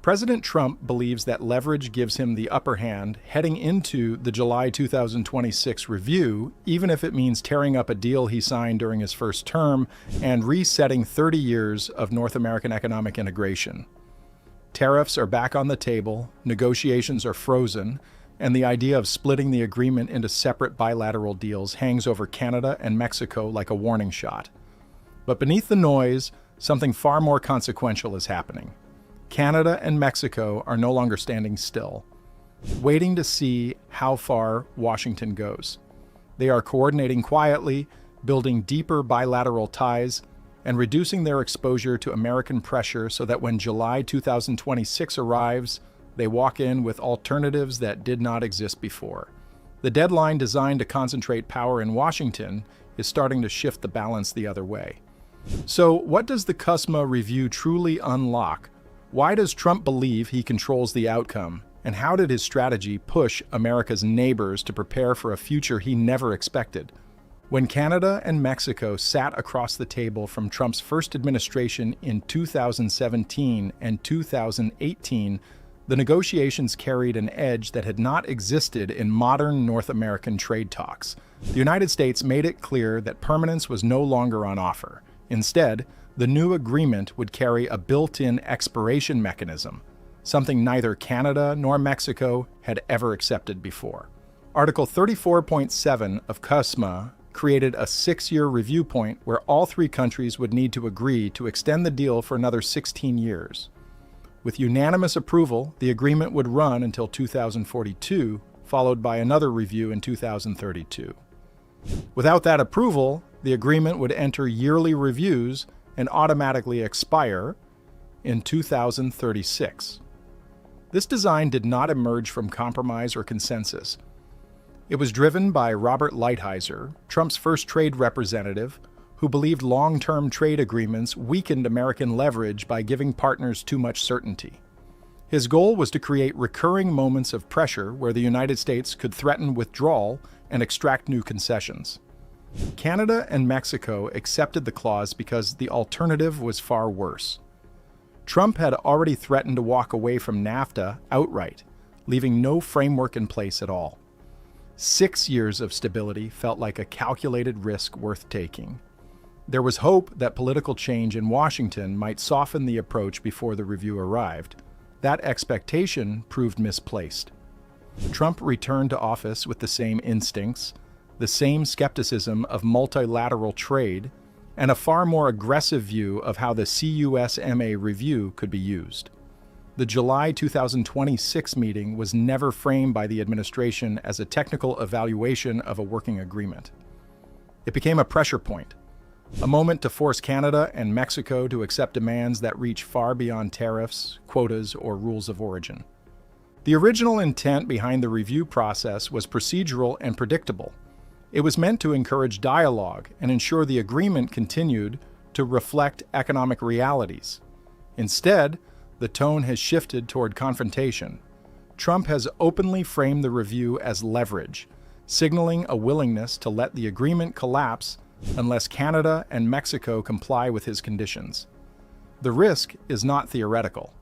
President Trump believes that leverage gives him the upper hand heading into the July 2026 review, even if it means tearing up a deal he signed during his first term and resetting 30 years of North American economic integration. Tariffs are back on the table, negotiations are frozen, and the idea of splitting the agreement into separate bilateral deals hangs over Canada and Mexico like a warning shot. But beneath the noise, something far more consequential is happening. Canada and Mexico are no longer standing still, waiting to see how far Washington goes. They are coordinating quietly, building deeper bilateral ties, and reducing their exposure to American pressure so that when July 2026 arrives, they walk in with alternatives that did not exist before. The deadline designed to concentrate power in Washington is starting to shift the balance the other way. So, what does the CUSMA review truly unlock? Why does Trump believe he controls the outcome? And how did his strategy push America's neighbors to prepare for a future he never expected? When Canada and Mexico sat across the table from Trump's first administration in 2017 and 2018, the negotiations carried an edge that had not existed in modern North American trade talks. The United States made it clear that permanence was no longer on offer. Instead, the new agreement would carry a built-in expiration mechanism, something neither Canada nor Mexico had ever accepted before. Article 34.7 of CUSMA created a 6-year review point where all three countries would need to agree to extend the deal for another 16 years. With unanimous approval, the agreement would run until 2042, followed by another review in 2032. Without that approval, the agreement would enter yearly reviews and automatically expire in 2036. This design did not emerge from compromise or consensus. It was driven by Robert Lighthizer, Trump's first trade representative, who believed long-term trade agreements weakened American leverage by giving partners too much certainty. His goal was to create recurring moments of pressure where the United States could threaten withdrawal and extract new concessions. Canada and Mexico accepted the clause because the alternative was far worse. Trump had already threatened to walk away from NAFTA outright, leaving no framework in place at all. 6 years of stability felt like a calculated risk worth taking. There was hope that political change in Washington might soften the approach before the review arrived. That expectation proved misplaced. Trump returned to office with the same instincts, the same skepticism of multilateral trade, and a far more aggressive view of how the CUSMA review could be used. The July 2026 meeting was never framed by the administration as a technical evaluation of a working agreement. It became a pressure point, a moment to force Canada and Mexico to accept demands that reach far beyond tariffs, quotas, or rules of origin. The original intent behind the review process was procedural and predictable. It was meant to encourage dialogue and ensure the agreement continued to reflect economic realities. Instead, the tone has shifted toward confrontation. Trump has openly framed the review as leverage, signaling a willingness to let the agreement collapse unless Canada and Mexico comply with his conditions. The risk is not theoretical.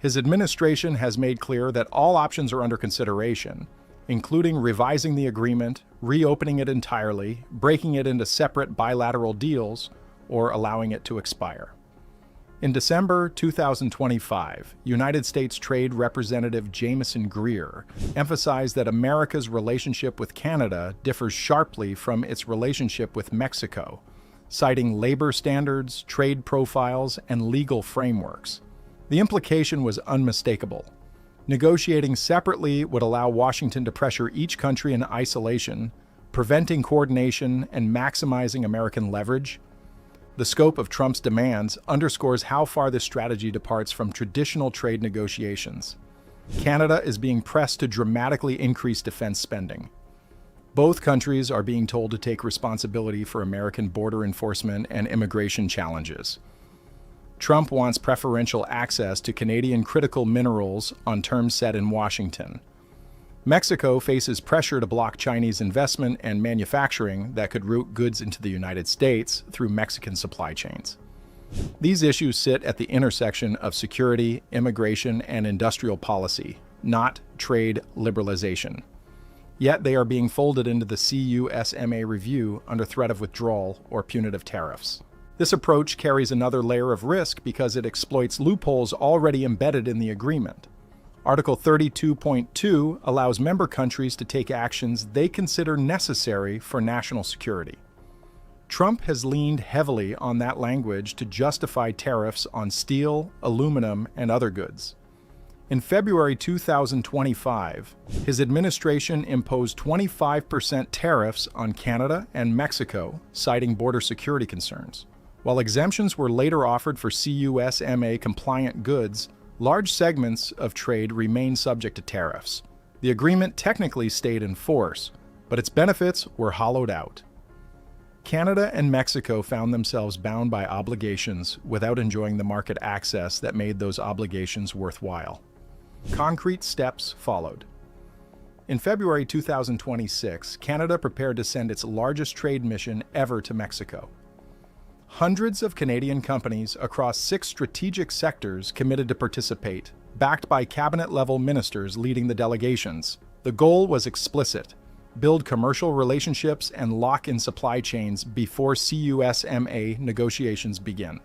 His administration has made clear that all options are under consideration, including revising the agreement, reopening it entirely, breaking it into separate bilateral deals, or allowing it to expire. In December 2025, United States Trade Representative Jamieson Greer emphasized that America's relationship with Canada differs sharply from its relationship with Mexico, citing labor standards, trade profiles, and legal frameworks. The implication was unmistakable. Negotiating separately would allow Washington to pressure each country in isolation, preventing coordination and maximizing American leverage. The scope of Trump's demands underscores how far this strategy departs from traditional trade negotiations. Canada is being pressed to dramatically increase defense spending. Both countries are being told to take responsibility for American border enforcement and immigration challenges. Trump wants preferential access to Canadian critical minerals on terms set in Washington. Mexico faces pressure to block Chinese investment and manufacturing that could route goods into the United States through Mexican supply chains. These issues sit at the intersection of security, immigration, and industrial policy, not trade liberalization. Yet they are being folded into the CUSMA review under threat of withdrawal or punitive tariffs. This approach carries another layer of risk because it exploits loopholes already embedded in the agreement. Article 32.2 allows member countries to take actions they consider necessary for national security. Trump has leaned heavily on that language to justify tariffs on steel, aluminum, and other goods. In February 2025, his administration imposed 25% tariffs on Canada and Mexico, citing border security concerns. While exemptions were later offered for CUSMA-compliant goods, large segments of trade remain subject to tariffs. The agreement technically stayed in force, but its benefits were hollowed out. Canada and Mexico found themselves bound by obligations without enjoying the market access that made those obligations worthwhile. Concrete steps followed. In February 2026, Canada prepared to send its largest trade mission ever to Mexico. Hundreds of Canadian companies across 6 strategic sectors committed to participate, backed by cabinet-level ministers leading the delegations. The goal was explicit: build commercial relationships and lock in supply chains before CUSMA negotiations begin.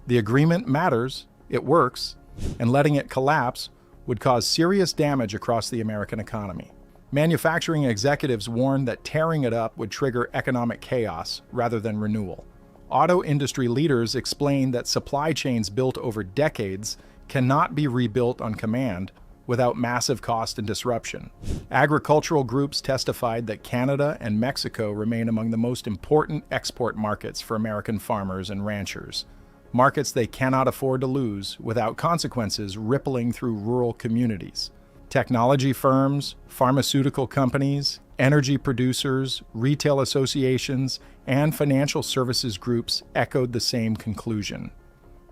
The agreement matters, it works, and letting it collapse would cause serious damage across the American economy. Manufacturing executives warned that tearing it up would trigger economic chaos rather than renewal. Auto industry leaders explained that supply chains built over decades cannot be rebuilt on command without massive cost and disruption. Agricultural groups testified that Canada and Mexico remain among the most important export markets for American farmers and ranchers, markets they cannot afford to lose without consequences rippling through rural communities. Technology firms, pharmaceutical companies, energy producers, retail associations, and financial services groups echoed the same conclusion.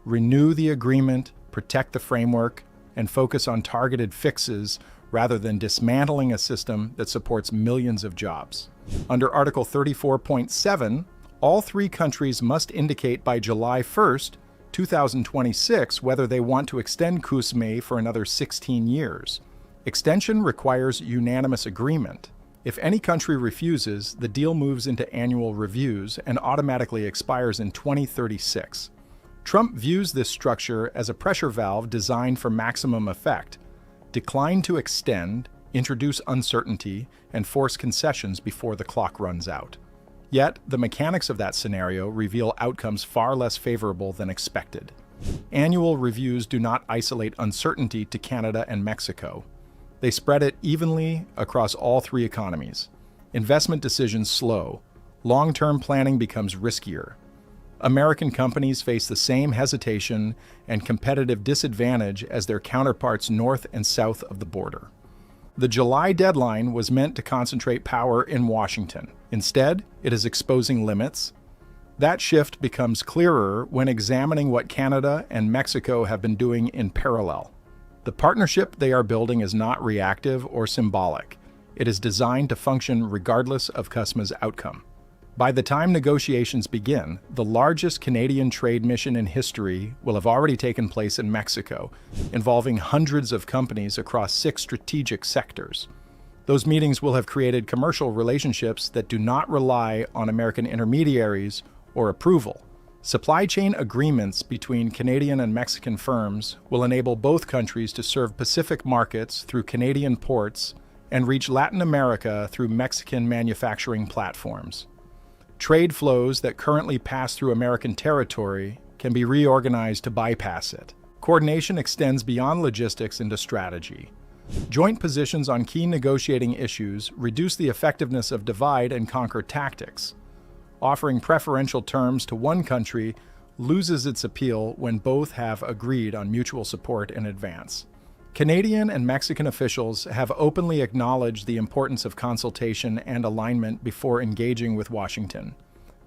Renew the agreement, protect the framework, and focus on targeted fixes rather than dismantling a system that supports millions of jobs. Under Article 34.7, all 3 countries must indicate by July 1st, 2026 whether they want to extend CUSMA for another 16 years. Extension requires unanimous agreement. If any country refuses, the deal moves into annual reviews and automatically expires in 2036. Trump views this structure as a pressure valve designed for maximum effect: decline to extend, introduce uncertainty, and force concessions before the clock runs out. Yet, the mechanics of that scenario reveal outcomes far less favorable than expected. Annual reviews do not isolate uncertainty to Canada and Mexico. They spread it evenly across all 3 economies. Investment decisions slow. Long-term planning becomes riskier. American companies face the same hesitation and competitive disadvantage as their counterparts north and south of the border. The July deadline was meant to concentrate power in Washington. Instead, it is exposing limits. That shift becomes clearer when examining what Canada and Mexico have been doing in parallel. The partnership they are building is not reactive or symbolic. It is designed to function regardless of CUSMA's outcome. By the time negotiations begin, the largest Canadian trade mission in history will have already taken place in Mexico, involving hundreds of companies across 6 strategic sectors. Those meetings will have created commercial relationships that do not rely on American intermediaries or approval. Supply chain agreements between Canadian and Mexican firms will enable both countries to serve Pacific markets through Canadian ports and reach Latin America through Mexican manufacturing platforms. Trade flows that currently pass through American territory can be reorganized to bypass it. Coordination extends beyond logistics into strategy. Joint positions on key negotiating issues reduce the effectiveness of divide-and-conquer tactics. Offering preferential terms to one country loses its appeal when both have agreed on mutual support in advance. Canadian and Mexican officials have openly acknowledged the importance of consultation and alignment before engaging with Washington.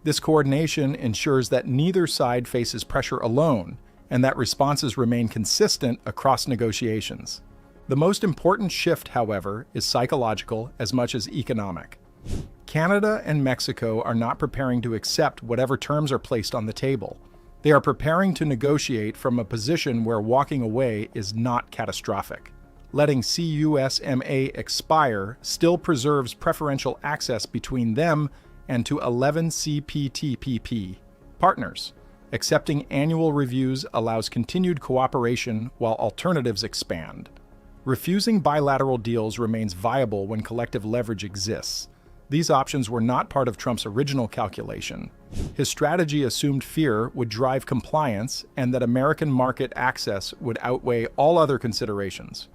This coordination ensures that neither side faces pressure alone and that responses remain consistent across negotiations. The most important shift, however, is psychological as much as economic. Canada and Mexico are not preparing to accept whatever terms are placed on the table. They are preparing to negotiate from a position where walking away is not catastrophic. Letting CUSMA expire still preserves preferential access between them and to 11 CPTPP partners. Accepting annual reviews allows continued cooperation while alternatives expand. Refusing bilateral deals remains viable when collective leverage exists. These options were not part of Trump's original calculation. His strategy assumed fear would drive compliance and that American market access would outweigh all other considerations.